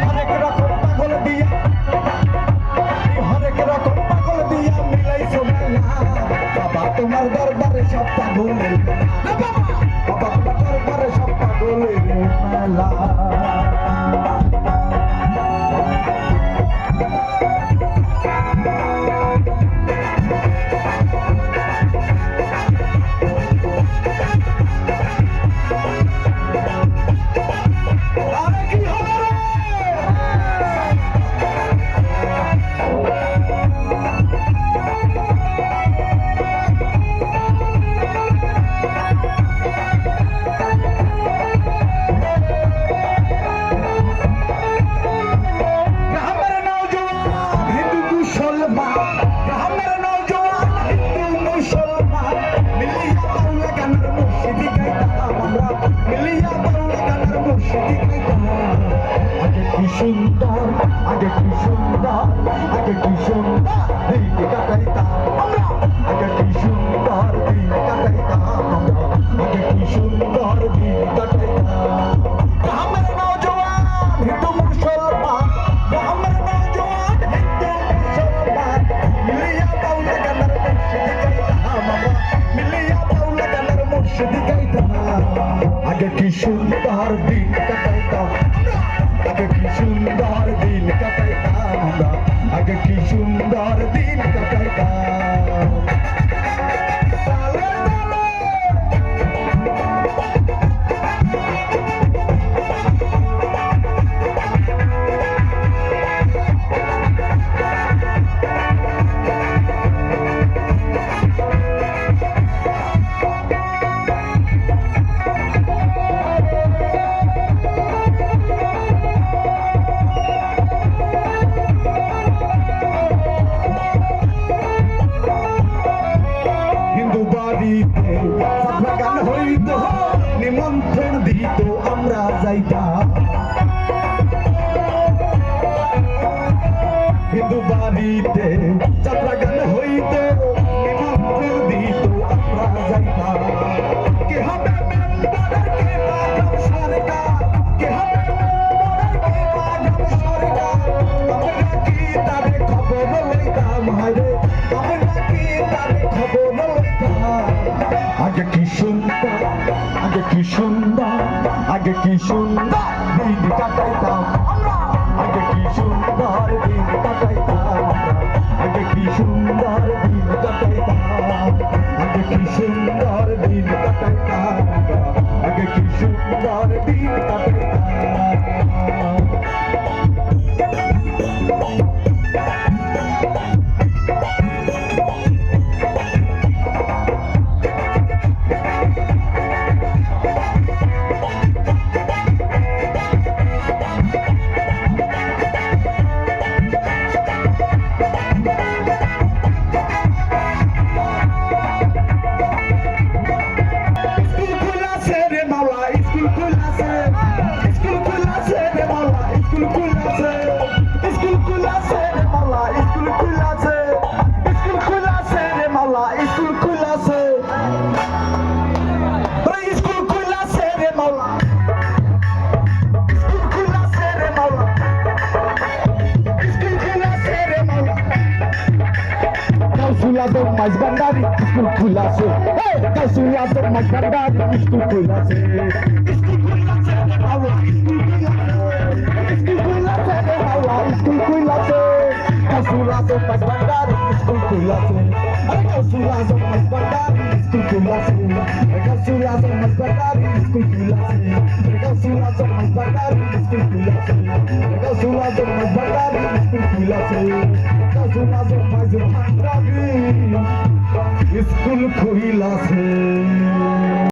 হরেক রকম পাগল দিয়া হরেক রকম পাগল দিয়া মিলাইছো মেলা বাবা তোমার দরবারে সব পাগলের মেলা বাবা তোমার দরবারে সব পাগলের মেলা সুন্দর আগে কি সুন্দর আগে কি সুন্দর দিন কাটাইতাম আমরা আগে কি সুন্দর দিন কাটাইতাম আমরা আগে কি সুন্দর দিন কাটাইতাম গ্রামের নওজোয়ান হিন্দু মুসলমান গ্রামের নওজোয়ান হিন্দু মুসলমান মিলিয়া বাউলা গানের মুর্শিদি গাইতাম আমরা মিলিয়া বাউলা গানের মুর্শিদি গাইতাম আগে কি সুন্দর দিন কাটাইতাম আগে কি সুন্দর দিন কাটাইতাম আমরা আগে কি সুন্দর দিন কাটাইতাম গান হইত নিমন্ত্রণ দিত আমরা যাইতাম হিন্দু বাড়িতে যাত্রা গান হইত নিমন্ত্রণ দিত আমরা যাইতাম কে হবে মেম্বারের কে বাগাম সরকার কে হবে মেম্বারের কে বাগাম সরকার আমরা কি তারে খবর লইতাম হায়রে আমরা কি তারে খবর লইতাম আগে কি সুন্দর আগে কি সুন্দর আগে কি সুন্দর দিন কাটাইতাম আমরা আগে কি সুন্দর দিন কাটাইতাম আগে কি সুন্দর দিন কাটাইতাম আগে কি সুন্দর দিন কাটাইতাম আগে কি সুন্দর দিন কাটাইতাম Calçulado mais bandari, esculpulasse. Calçulado mais bandari, esculpulasse. Esculpulasse de Paula, esculpulasse de Paula, esculpulasse. Calçulado mais bandari, esculpulasse. Calçulado mais bandari, esculpulasse. Calçulado mais bandari, esculpulasse. Calçulado mais bandari, esculpulasse. Calçulado mais bandari, esculpulasse. Calçulado mais bandari, esculpulasse.